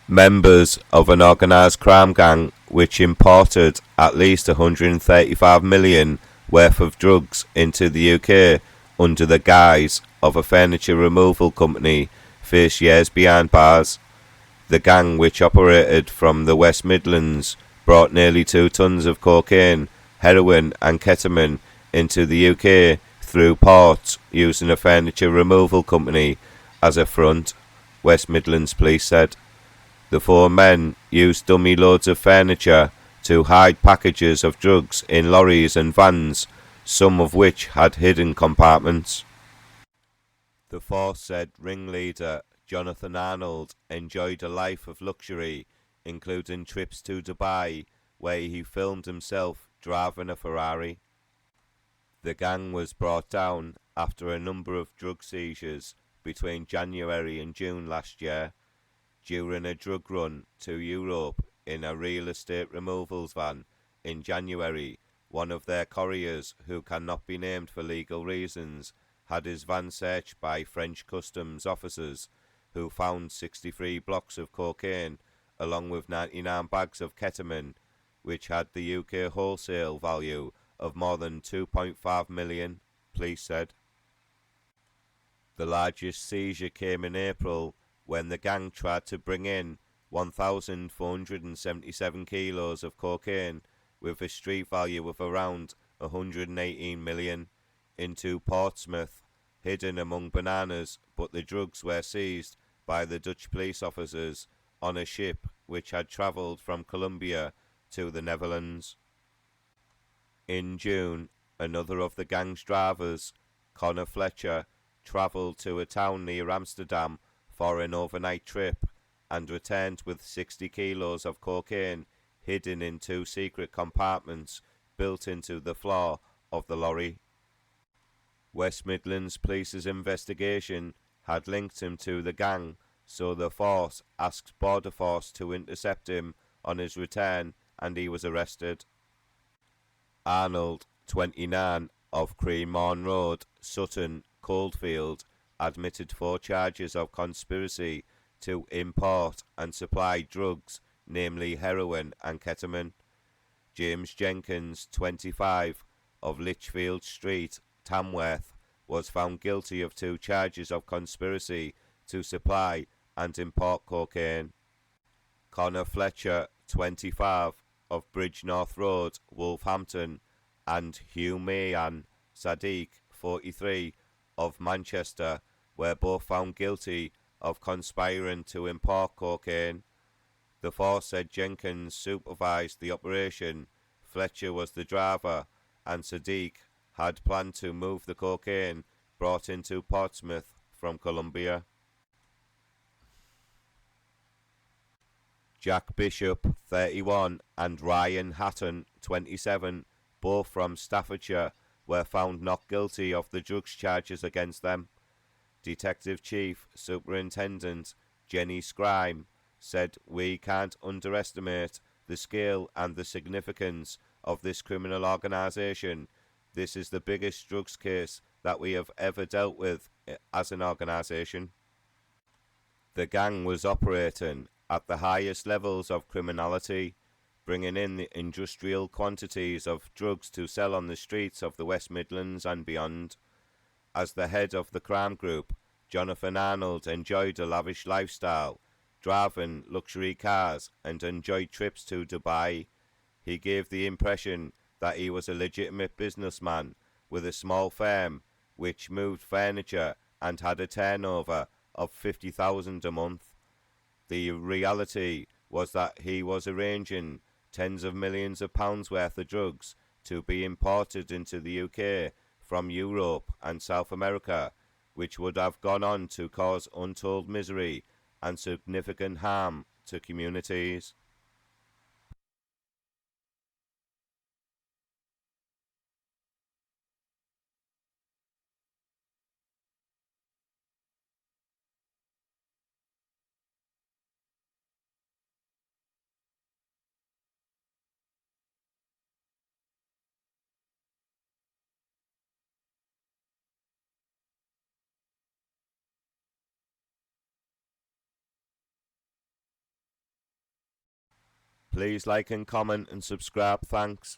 Members of an organised crime gang which imported at least 135 million worth of drugs into the UK under the guise of a furniture removal company face years behind bars. The gang, which operated from the West Midlands, brought nearly 2 tons of cocaine, heroin and ketamine into the UK through ports using a furniture removal company as a front, West Midlands Police said. The 4 men used dummy loads of furniture to hide packages of drugs in lorries and vans, some of which had hidden compartments. The force said ringleader Jonathan Arnold enjoyed a life of luxury, including trips to Dubai, where he filmed himself driving a Ferrari. The gang was brought down after a number of drug seizures between January and June last year, during a drug run to Europe in a real estate removals van. In January, one of their couriers, who cannot be named for legal reasons, had his van searched by French customs officers, who found 63 blocks of cocaine along with 99 bags of ketamine, which had the UK wholesale value of more than 2.5 million, police said. The largest seizure came in April, when the gang tried to bring in 1,477 kilos of cocaine with a street value of around 118 million into Portsmouth, hidden among bananas, but the drugs were seized by the Dutch police officers on a ship which had travelled from Colombia to the Netherlands. In June, another of the gang's drivers, Connor Fletcher, travelled to a town near Amsterdam for an overnight trip and returned with 60 kilos of cocaine hidden in 2 secret compartments built into the floor of the lorry. West Midlands Police's investigation had linked him to the gang, so the force asked Border Force to intercept him on his return, and he was arrested. Arnold, 29, of Cremorne Road, Sutton, Coldfield, admitted 4 charges of conspiracy to import and supply drugs, namely heroin and ketamine. James Jenkins, 25, of Lichfield Street, Tamworth, was found guilty of 2 charges of conspiracy to supply and import cocaine. Connor Fletcher, 25, of Bridgenorth Road, Wolverhampton, and Humayun Sadiq, 43, of Manchester, were both found guilty of conspiring to import cocaine. The force said Jenkins supervised the operation, Fletcher was the driver, and Sadiq had planned to move the cocaine brought into Portsmouth from Colombia. Jack Bishop, 31, and Ryan Hatton, 27, both from Staffordshire, were found not guilty of the drugs charges against them. Detective Chief Superintendent Jenny Scrime said, "We can't underestimate the scale and the significance of this criminal organisation. This is the biggest drugs case that we have ever dealt with as an organisation." The gang was operating at the highest levels of criminality, bringing in the industrial quantities of drugs to sell on the streets of the West Midlands and beyond. As the head of the crime group, Jonathan Arnold enjoyed a lavish lifestyle, driving luxury cars, and enjoyed trips to Dubai. He gave the impression that he was a legitimate businessman with a small firm which moved furniture and had a turnover of 50,000 a month. The reality was that he was arranging tens of millions of pounds worth of drugs to be imported into the UK from Europe and South America, which would have gone on to cause untold misery and significant harm to communities. Please like and comment and subscribe. Thanks.